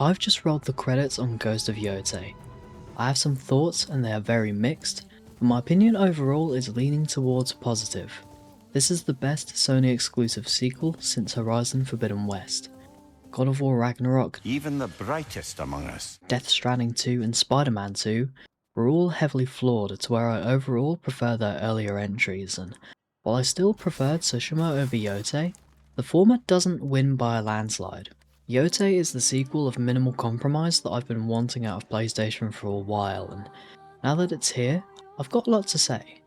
I've just rolled the credits on Ghost of Yōtei. I have some thoughts and they are very mixed, but my opinion overall is leaning towards positive. This is the best Sony exclusive sequel since Horizon Forbidden West. God of War Ragnarok, Even the brightest among us. Death Stranding 2 and Spider-Man 2 were all heavily flawed to where I overall prefer their earlier entries, and while I still preferred Tsushima over Yōtei, the former doesn't win by a landslide. Yōtei is the sequel of minimal compromise that I've been wanting out of PlayStation for a while, and now that it's here, I've got a lot to say.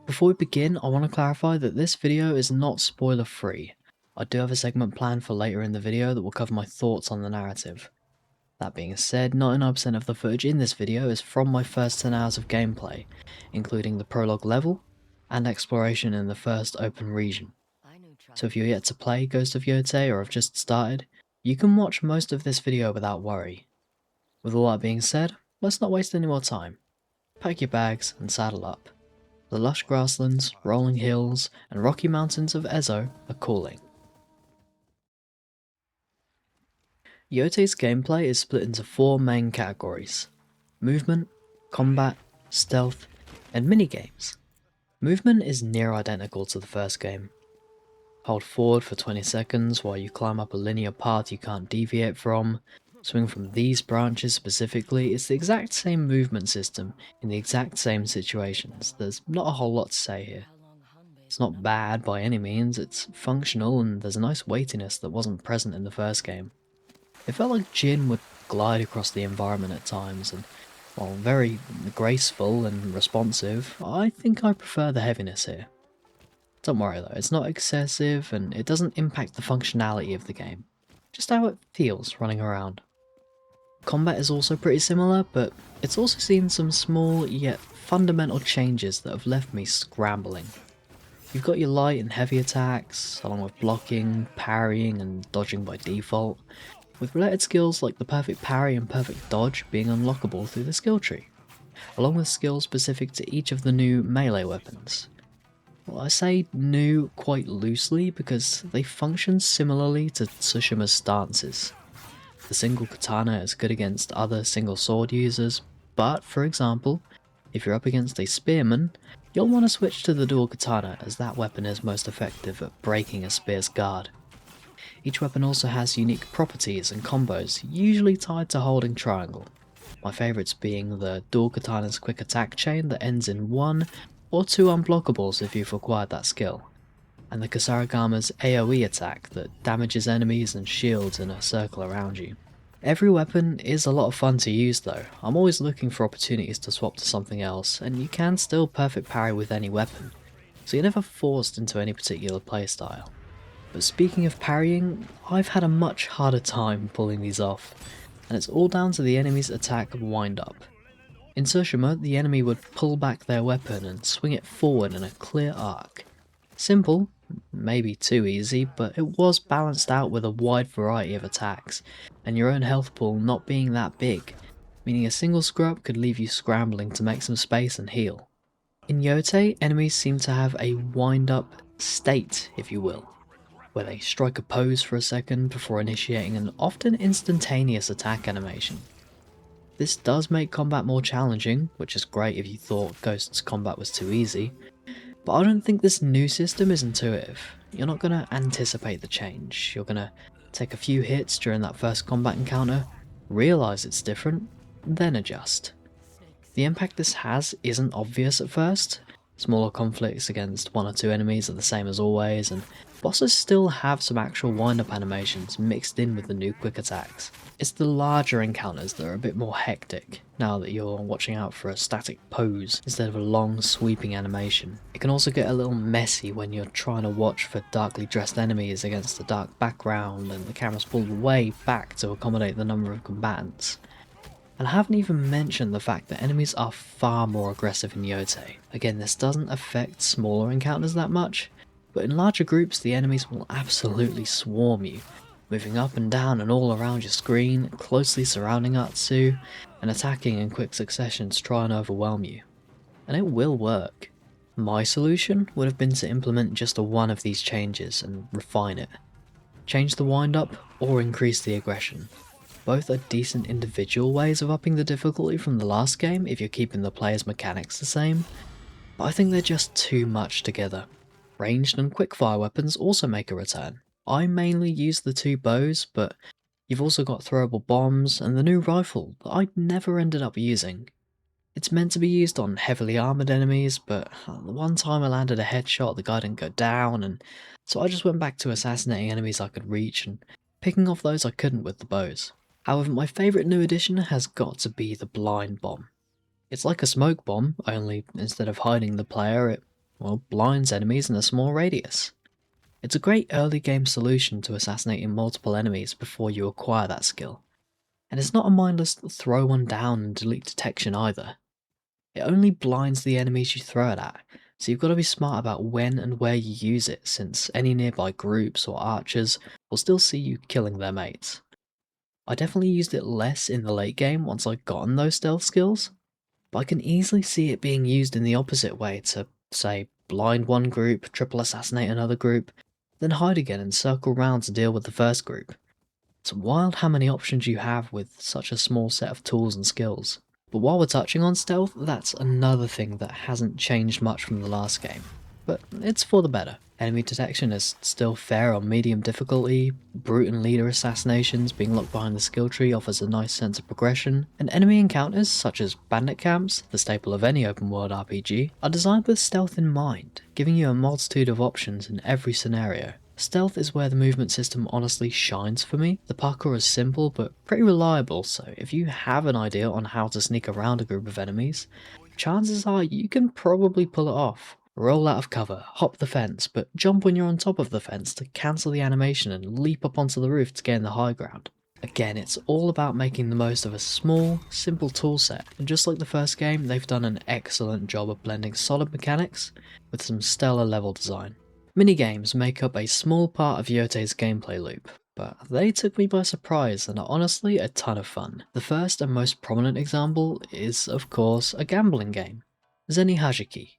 Before we begin, I want to clarify that this video is not spoiler free. I do have a segment planned for later in the video that will cover my thoughts on the narrative. That being said, 99% of the footage in this video is from my first 10 hours of gameplay, including the prologue level and exploration in the first open region. So if you're yet to play Ghost of Yōtei or have just started, you can watch most of this video without worry. With all that being said, let's not waste any more time. Pack your bags and saddle up. The lush grasslands, rolling hills, and rocky mountains of Ezo are calling. Yōtei's gameplay is split into 4 main categories: movement, combat, stealth, and minigames. Movement is near identical to the first game. Hold forward for 20 seconds while you climb up a linear path you can't deviate from. Swing from these branches specifically. It's the exact same movement system in the exact same situations. There's not a whole lot to say here. It's not bad by any means, it's functional and there's a nice weightiness that wasn't present in the first game. It felt like Jin would glide across the environment at times, and while very graceful and responsive, I think I prefer the heaviness here. Don't worry though, it's not excessive and it doesn't impact the functionality of the game, just how it feels running around. Combat is also pretty similar, but it's also seen some small yet fundamental changes that have left me scrambling. You've got your light and heavy attacks, along with blocking, parrying and dodging by default, with related skills like the perfect parry and perfect dodge being unlockable through the skill tree, along with skills specific to each of the new melee weapons. Well, I say new quite loosely because they function similarly to Tsushima's stances. The single katana is good against other single sword users, but for example, if you're up against a spearman, you'll want to switch to the dual katana as that weapon is most effective at breaking a spear's guard. Each weapon also has unique properties and combos, usually tied to holding triangle. My favourites being the dual katana's quick attack chain that ends in 1 or 2 unblockables if you've acquired that skill, and the Kasarigama's AoE attack that damages enemies and shields in a circle around you. Every weapon is a lot of fun to use though. I'm always looking for opportunities to swap to something else, and you can still perfect parry with any weapon, so you're never forced into any particular playstyle. But speaking of parrying, I've had a much harder time pulling these off, and it's all down to the enemy's attack wind-up. In Tsushima, the enemy would pull back their weapon and swing it forward in a clear arc. Simple, maybe too easy, but it was balanced out with a wide variety of attacks, and your own health pool not being that big, meaning a single screw-up could leave you scrambling to make some space and heal. In Yōtei, enemies seem to have a wind-up state, if you will, where they strike a pose for a second before initiating an often instantaneous attack animation. This does make combat more challenging, which is great if you thought Ghost's combat was too easy, but I don't think this new system is intuitive. You're not going to anticipate the change, you're going to take a few hits during that first combat encounter, realise it's different, then adjust. The impact this has isn't obvious at first. Smaller conflicts against 1 or 2 enemies are the same as always, and bosses still have some actual wind-up animations mixed in with the new quick attacks. It's the larger encounters that are a bit more hectic, now that you're watching out for a static pose instead of a long sweeping animation. It can also get a little messy when you're trying to watch for darkly dressed enemies against a dark background and the camera's pulled way back to accommodate the number of combatants. And I haven't even mentioned the fact that enemies are far more aggressive in Yōtei. Again, this doesn't affect smaller encounters that much, but in larger groups the enemies will absolutely swarm you, moving up and down and all around your screen, closely surrounding Atsu, and attacking in quick succession to try and overwhelm you. And it will work. My solution would have been to implement just one of these changes and refine it. Change the wind up or increase the aggression. Both are decent individual ways of upping the difficulty from the last game if you're keeping the player's mechanics the same, but I think they're just too much together. Ranged and quickfire weapons also make a return. I mainly use the two bows, but you've also got throwable bombs and the new rifle that I never ended up using. It's meant to be used on heavily armoured enemies, but the one time I landed a headshot, the guy didn't go down, and so I just went back to assassinating enemies I could reach and picking off those I couldn't with the bows. However, my favourite new addition has got to be the blind bomb. It's like a smoke bomb, only instead of hiding the player, it, well, blinds enemies in a small radius. It's a great early game solution to assassinating multiple enemies before you acquire that skill. And it's not a mindless throw one down and delete detection either. It only blinds the enemies you throw it at, so you've got to be smart about when and where you use it, since any nearby groups or archers will still see you killing their mates. I definitely used it less in the late game once I'd gotten those stealth skills, but I can easily see it being used in the opposite way to, say, blind one group, triple assassinate another group, then hide again and circle round to deal with the first group. It's wild how many options you have with such a small set of tools and skills. But while we're touching on stealth, that's another thing that hasn't changed much from the last game. But it's for the better. Enemy detection is still fair on medium difficulty, brute and leader assassinations being locked behind the skill tree offers a nice sense of progression, and enemy encounters, such as bandit camps, the staple of any open world RPG, are designed with stealth in mind, giving you a multitude of options in every scenario. Stealth is where the movement system honestly shines for me. The parkour is simple but pretty reliable, so if you have an idea on how to sneak around a group of enemies, chances are you can probably pull it off. Roll out of cover, hop the fence, but jump when you're on top of the fence to cancel the animation and leap up onto the roof to gain the high ground. Again, it's all about making the most of a small, simple toolset, and just like the first game, they've done an excellent job of blending solid mechanics with some stellar level design. Minigames make up a small part of Yōtei's gameplay loop, but they took me by surprise and are honestly a ton of fun. The first and most prominent example is, of course, a gambling game, Zeni Hajiki.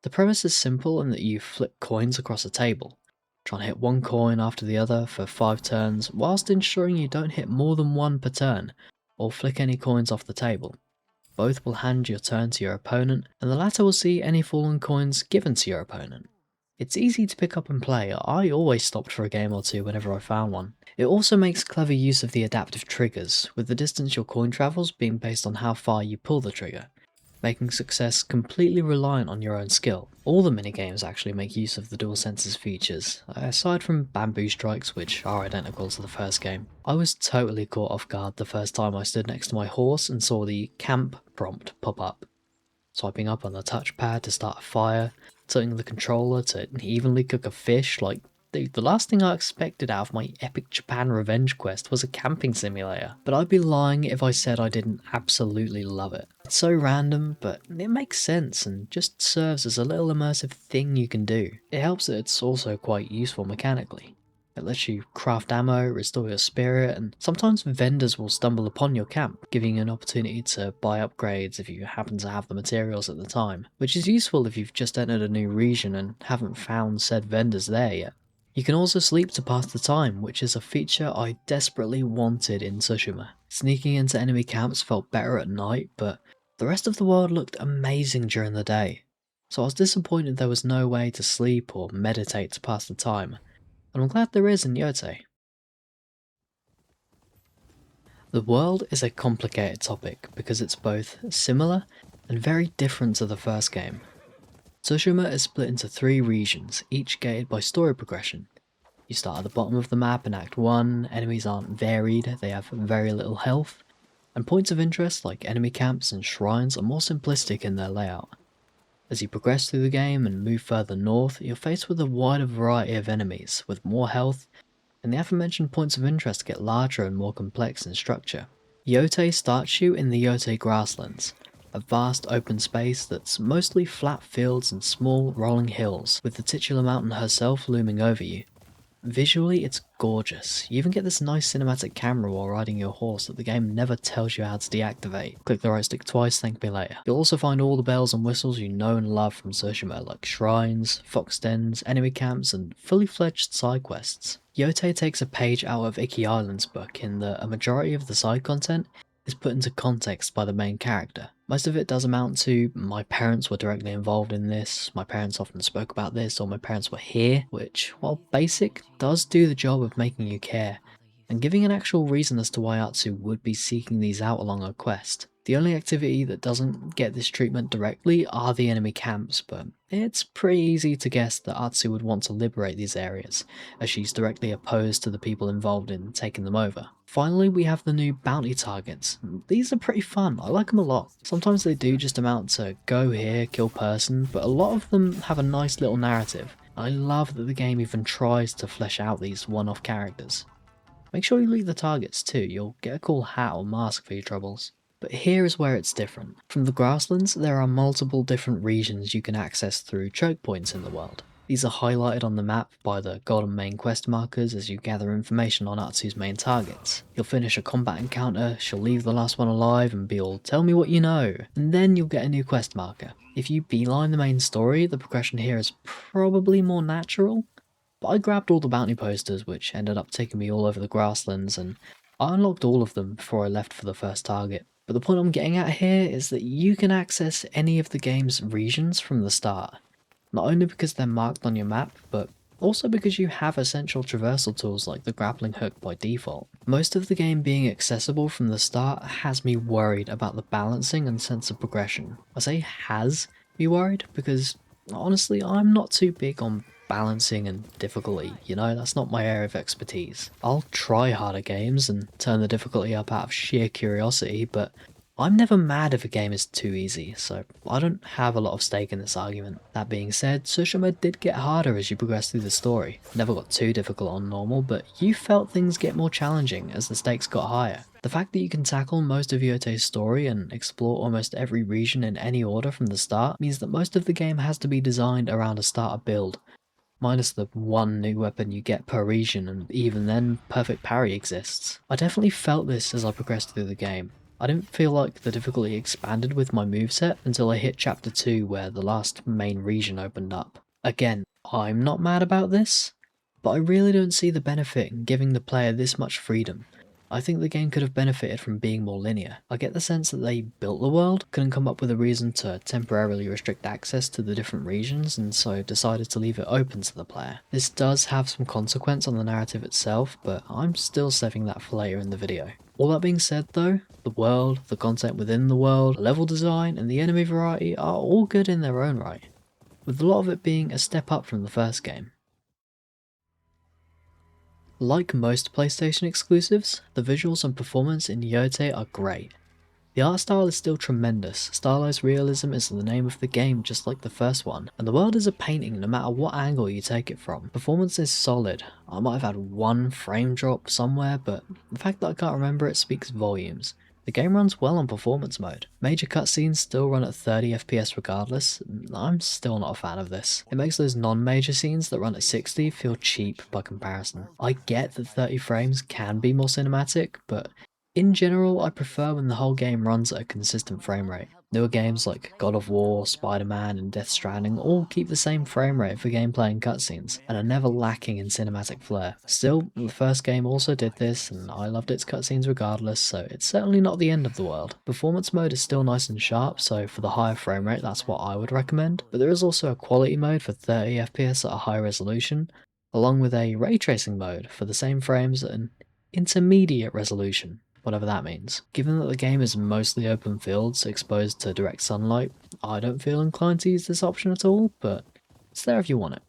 The premise is simple in that you flip coins across a table, trying to hit one coin after the other for 5 turns, whilst ensuring you don't hit more than one per turn, or flick any coins off the table. Both will hand your turn to your opponent, and the latter will see any fallen coins given to your opponent. It's easy to pick up and play. I always stopped for a game or two whenever I found one. It also makes clever use of the adaptive triggers, with the distance your coin travels being based on how far you pull the trigger, making success completely reliant on your own skill. All the minigames actually make use of the DualSense's features, aside from bamboo strikes, which are identical to the first game. I was totally caught off guard the first time I stood next to my horse and saw the camp prompt pop up. Swiping up on the touchpad to start a fire, tilting the controller to evenly cook a fish, like, dude, the last thing I expected out of my epic Japan revenge quest was a camping simulator. But I'd be lying if I said I didn't absolutely love it. It's so random, but it makes sense and just serves as a little immersive thing you can do. It helps that it's also quite useful mechanically. It lets you craft ammo, restore your spirit, and sometimes vendors will stumble upon your camp, giving you an opportunity to buy upgrades if you happen to have the materials at the time, which is useful if you've just entered a new region and haven't found said vendors there yet. You can also sleep to pass the time, which is a feature I desperately wanted in Tsushima. Sneaking into enemy camps felt better at night, but the rest of the world looked amazing during the day, so I was disappointed there was no way to sleep or meditate to pass the time. And I'm glad there is in Yōtei. The world is a complicated topic because it's both similar and very different to the first game. Tsushima is split into 3 regions, each gated by story progression. You start at the bottom of the map in Act 1, enemies aren't varied, they have very little health, and points of interest like enemy camps and shrines are more simplistic in their layout. As you progress through the game and move further north, you're faced with a wider variety of enemies, with more health, and the aforementioned points of interest get larger and more complex in structure. Yōtei starts you in the Yōtei grasslands, a vast open space that's mostly flat fields and small rolling hills, with the titular mountain herself looming over you. Visually, it's gorgeous. You even get this nice cinematic camera while riding your horse that the game never tells you how to deactivate. Click the right stick twice, thank me later. You'll also find all the bells and whistles you know and love from Tsushima, like shrines, fox dens, enemy camps, and fully fledged side quests. Yōtei takes a page out of Iki Island's book in that a majority of the side content is put into context by the main character. Most of it does amount to, my parents were directly involved in this, my parents often spoke about this, or my parents were here, which, while basic, does do the job of making you care, and giving an actual reason as to why Atsu would be seeking these out along a quest. The only activity that doesn't get this treatment directly are the enemy camps, but it's pretty easy to guess that Atsu would want to liberate these areas, as she's directly opposed to the people involved in taking them over. Finally, we have the new bounty targets. These are pretty fun, I like them a lot. Sometimes they do just amount to go here, kill person, but a lot of them have a nice little narrative. I love that the game even tries to flesh out these one-off characters. Make sure you read the targets too, you'll get a cool hat or mask for your troubles. But here is where it's different. From the grasslands, there are multiple different regions you can access through choke points in the world. These are highlighted on the map by the golden main quest markers as you gather information on Atsu's main targets. You'll finish a combat encounter, she'll leave the last one alive and be all, tell me what you know, and then you'll get a new quest marker. If you beeline the main story, the progression here is probably more natural, but I grabbed all the bounty posters, which ended up taking me all over the grasslands, and I unlocked all of them before I left for the first target. But the point I'm getting at here is that you can access any of the game's regions from the start. Not only because they're marked on your map, but also because you have essential traversal tools like the grappling hook by default. Most of the game being accessible from the start has me worried about the balancing and sense of progression. I say has me worried because honestly I'm not too big on balancing and difficulty, you know, that's not my area of expertise. I'll try harder games and turn the difficulty up out of sheer curiosity, but I'm never mad if a game is too easy, so I don't have a lot of stake in this argument. That being said, Tsushima did get harder as you progress through the story. Never got too difficult on normal, but you felt things get more challenging as the stakes got higher. The fact that you can tackle most of Yōtei's story and explore almost every region in any order from the start means that most of the game has to be designed around a starter build, minus the one new weapon you get per region, and even then, perfect parry exists. I definitely felt this as I progressed through the game. I didn't feel like the difficulty expanded with my moveset until I hit chapter 2 where the last main region opened up. Again, I'm not mad about this, but I really don't see the benefit in giving the player this much freedom. I think the game could have benefited from being more linear. I get the sense that they built the world, couldn't come up with a reason to temporarily restrict access to the different regions, and so decided to leave it open to the player. This does have some consequence on the narrative itself, but I'm still saving that for later in the video. All that being said though, the world, the content within the world, level design, and the enemy variety are all good in their own right, with a lot of it being a step up from the first game. Like most PlayStation exclusives, the visuals and performance in Yōtei are great. The art style is still tremendous, stylized realism is the name of the game just like the first one, and the world is a painting no matter what angle you take it from. Performance is solid, I might have had one frame drop somewhere, but the fact that I can't remember it speaks volumes. The game runs well on performance mode. Major cutscenes still run at 30 FPS regardless. I'm still not a fan of this. It makes those non-major scenes that run at 60 feel cheap by comparison. I get that 30 frames can be more cinematic, but in general I prefer when the whole game runs at a consistent frame rate. Newer games like God of War, Spider-Man and Death Stranding all keep the same frame rate for gameplay and cutscenes, and are never lacking in cinematic flair. Still, the first game also did this, and I loved its cutscenes regardless, so it's certainly not the end of the world. Performance mode is still nice and sharp, so for the higher frame rate that's what I would recommend, but there is also a quality mode for 30 FPS at a high resolution, along with a ray tracing mode for the same frames at an intermediate resolution, whatever that means. Given that the game is mostly open fields exposed to direct sunlight, I don't feel inclined to use this option at all, but it's there if you want it.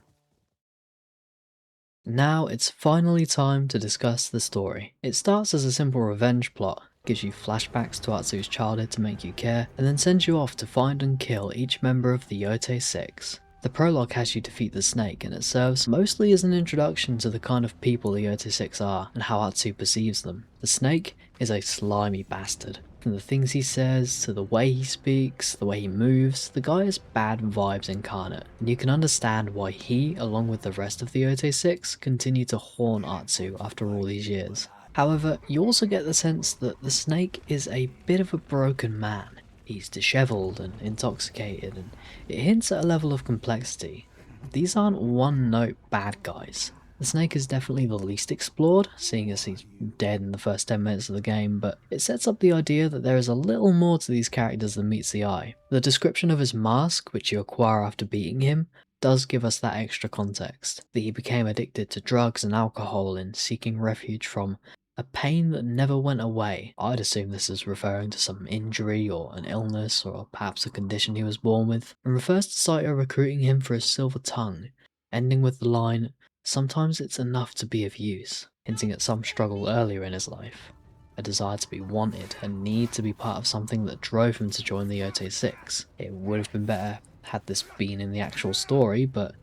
Now it's finally time to discuss the story. It starts as a simple revenge plot, gives you flashbacks to Atsu's childhood to make you care, and then sends you off to find and kill each member of the Yōtei 6. The prologue has you defeat the snake, and it serves mostly as an introduction to the kind of people the Yōtei 6 are, and how Atsu perceives them. The snake is a slimy bastard. From the things he says, to the way he speaks, the way he moves, the guy is bad vibes incarnate, and you can understand why he, along with the rest of the Yōtei 6, continue to haunt Atsu after all these years. However, you also get the sense that the snake is a bit of a broken man. He's dishevelled and intoxicated, and it hints at a level of complexity. These aren't one-note bad guys. The snake is definitely the least explored, seeing as he's dead in the first 10 minutes of the game, but it sets up the idea that there is a little more to these characters than meets the eye. The description of his mask, which you acquire after beating him, does give us that extra context, that he became addicted to drugs and alcohol in seeking refuge from a pain that never went away. I'd assume this is referring to some injury or an illness or perhaps a condition he was born with, and refers to Saito recruiting him for his silver tongue, ending with the line, "Sometimes it's enough to be of use," hinting at some struggle earlier in his life. A desire to be wanted, a need to be part of something that drove him to join the Yōtei 6. It would have been better had this been in the actual story, but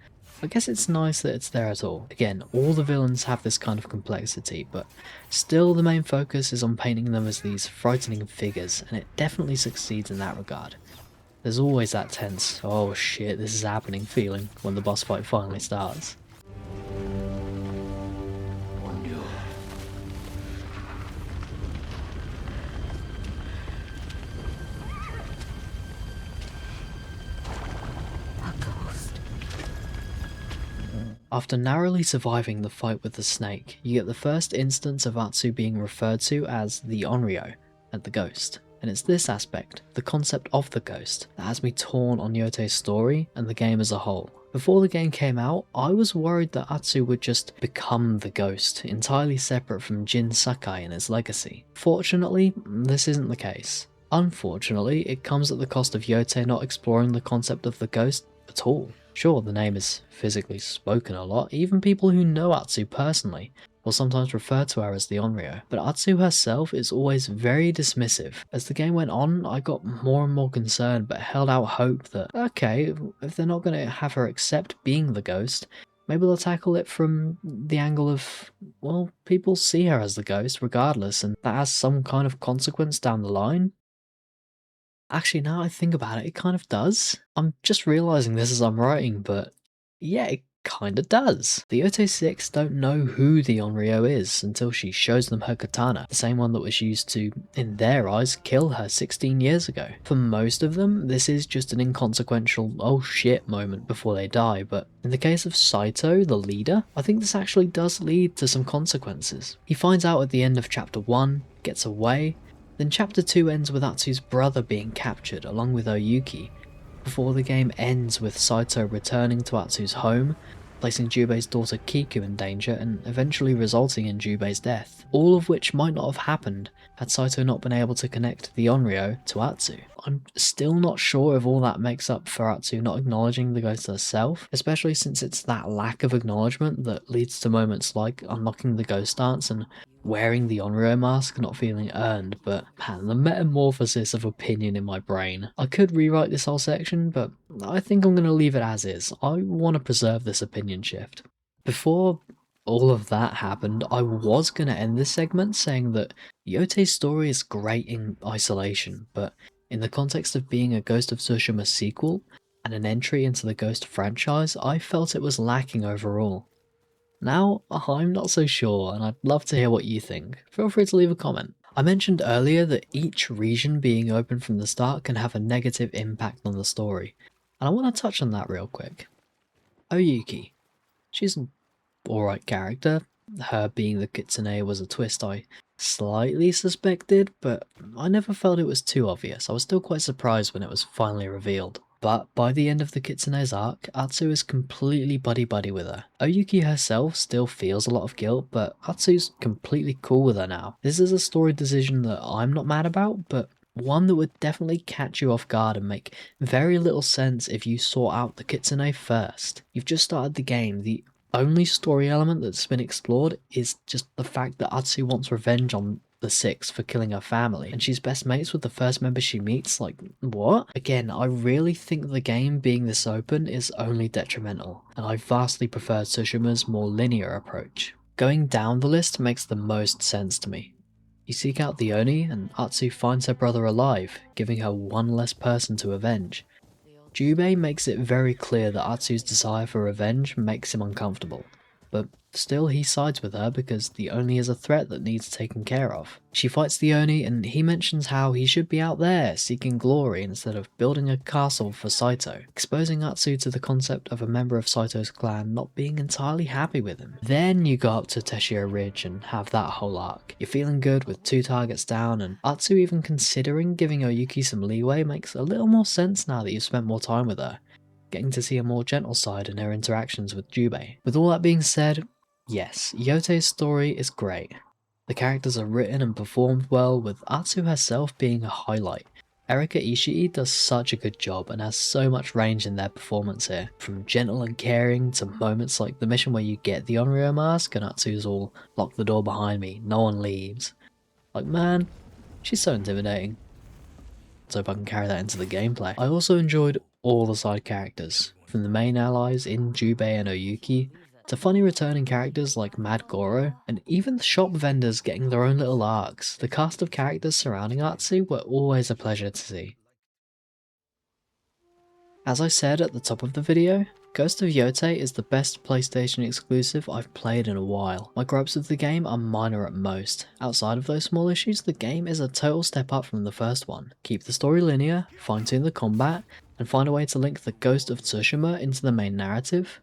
I guess it's nice that it's there at all. Again, all the villains have this kind of complexity, but still the main focus is on painting them as these frightening figures, and it definitely succeeds in that regard. There's always that tense, oh shit, this is happening feeling when the boss fight finally starts. After narrowly surviving the fight with the snake, you get the first instance of Atsu being referred to as the Onryo, and the ghost. And it's this aspect, the concept of the ghost, that has me torn on Yōtei's story and the game as a whole. Before the game came out, I was worried that Atsu would just become the ghost, entirely separate from Jin Sakai and his legacy. Fortunately, this isn't the case. Unfortunately, it comes at the cost of Yōtei not exploring the concept of the ghost at all. Sure, the name is physically spoken a lot, even people who know Atsu personally will sometimes refer to her as the Onryo, but Atsu herself is always very dismissive. As the game went on, I got more and more concerned, but held out hope that, okay, if they're not going to have her accept being the ghost, maybe they'll tackle it from the angle of, well, people see her as the ghost regardless, and that has some kind of consequence down the line. Actually, now I think about it, it kind of does. I'm just realizing this as I'm writing, but yeah, it kinda does. The Yōtei 6 don't know who the Onryo is until she shows them her katana, the same one that was used to, in their eyes, kill her 16 years ago. For most of them, this is just an inconsequential oh shit moment before they die, but in the case of Saito, the leader, I think this actually does lead to some consequences. He finds out at the end of chapter 1, gets away, then chapter 2 ends with Atsu's brother being captured along with Oyuki, before the game ends with Saito returning to Atsu's home, placing Jubei's daughter Kiku in danger and eventually resulting in Jubei's death, all of which might not have happened had Saito not been able to connect the Onryo to Atsu. I'm still not sure if all that makes up for Atsu not acknowledging the ghost herself, especially since it's that lack of acknowledgement that leads to moments like unlocking the ghost dance and wearing the Onryo mask not feeling earned, but man, the metamorphosis of opinion in my brain. I could rewrite this whole section, but I think I'm going to leave it as is. I want to preserve this opinion shift. Before all of that happened, I was going to end this segment saying that Yōtei's story is great in isolation, but in the context of being a Ghost of Tsushima sequel and an entry into the Ghost franchise, I felt it was lacking overall. Now, I'm not so sure, and I'd love to hear what you think. Feel free to leave a comment. I mentioned earlier that each region being open from the start can have a negative impact on the story, and I want to touch on that real quick. Oyuki. She's an alright character. Her being the kitsune was a twist I slightly suspected, but I never felt it was too obvious. I was still quite surprised when it was finally revealed. But by the end of the kitsune's arc, Atsu is completely buddy-buddy with her. Oyuki herself still feels a lot of guilt, but Atsu's completely cool with her now. This is a story decision that I'm not mad about, but one that would definitely catch you off guard and make very little sense if you sought out the kitsune first. You've just started the game, the only story element that's been explored is just the fact that Atsu wants revenge on the Six for killing her family, and she's best mates with the first member she meets. Like, what? Again, I really think the game being this open is only detrimental, and I vastly prefer Tsushima's more linear approach. Going down the list makes the most sense to me. You seek out the Oni, and Atsu finds her brother alive, giving her one less person to avenge. Jubei makes it very clear that Atsu's desire for revenge makes him uncomfortable, but still he sides with her because the Oni is a threat that needs taken care of. She fights the Oni and he mentions how he should be out there seeking glory instead of building a castle for Saito, exposing Atsu to the concept of a member of Saito's clan not being entirely happy with him. Then you go up to Teshio Ridge and have that whole arc. You're feeling good with 2 targets down, and Atsu even considering giving Oyuki some leeway makes a little more sense now that you've spent more time with her, getting to see a more gentle side in her interactions with Jubei. With all that being said, yes, Yōtei's story is great. The characters are written and performed well, with Atsu herself being a highlight. Erika Ishii does such a good job and has so much range in their performance here, from gentle and caring to moments like the mission where you get the Onryo mask and Atsu's all "lock the door behind me, no one leaves." Like, man, she's so intimidating. So hope I can carry that into the gameplay. I also enjoyed all the side characters, from the main allies in Jubei and Oyuki, to funny returning characters like Mad Goro, and even the shop vendors getting their own little arcs. The cast of characters surrounding Atsu were always a pleasure to see. As I said at the top of the video, Ghost of Yōtei is the best PlayStation exclusive I've played in a while. My gripes with the game are minor at most. Outside of those small issues, the game is a total step up from the first one. Keep the story linear, fine-tune the combat, and find a way to link the Ghost of Tsushima into the main narrative,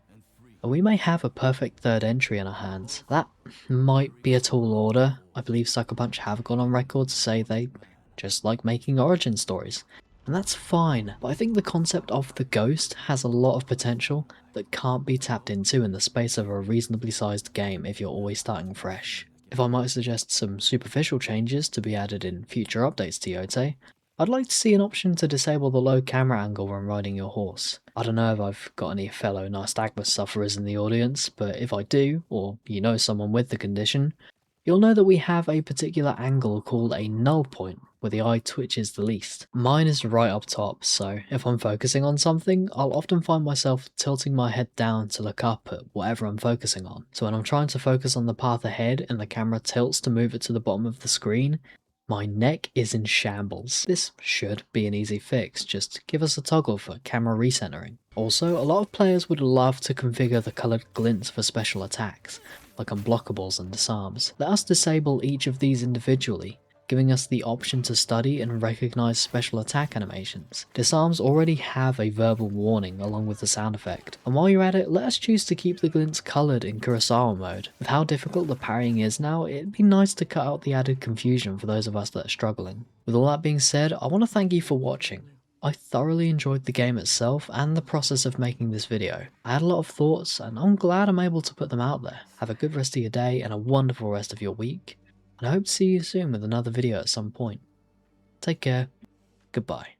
and we may have a perfect third entry in our hands. That might be a tall order. I believe Sucker Punch have gone on record to say they just like making origin stories, and that's fine, but I think the concept of the Ghost has a lot of potential that can't be tapped into in the space of a reasonably sized game if you're always starting fresh. If I might suggest some superficial changes to be added in future updates to Yōtei, I'd like to see an option to disable the low camera angle when riding your horse. I don't know if I've got any fellow nystagmus sufferers in the audience, but if I do, or you know someone with the condition, you'll know that we have a particular angle called a null point, where the eye twitches the least. Mine is right up top, so if I'm focusing on something, I'll often find myself tilting my head down to look up at whatever I'm focusing on. So when I'm trying to focus on the path ahead and the camera tilts to move it to the bottom of the screen, my neck is in shambles. This should be an easy fix, just give us a toggle for camera recentering. Also, a lot of players would love to configure the coloured glints for special attacks, like unblockables and disarms. Let us disable each of these individually, giving us the option to study and recognise special attack animations. Disarms already have a verbal warning along with the sound effect, and while you're at it, let us choose to keep the glints coloured in Kurosawa mode. With how difficult the parrying is now, it'd be nice to cut out the added confusion for those of us that are struggling. With all that being said, I want to thank you for watching. I thoroughly enjoyed the game itself and the process of making this video. I had a lot of thoughts and I'm glad I'm able to put them out there. Have a good rest of your day and a wonderful rest of your week, and I hope to see you soon with another video at some point. Take care, goodbye.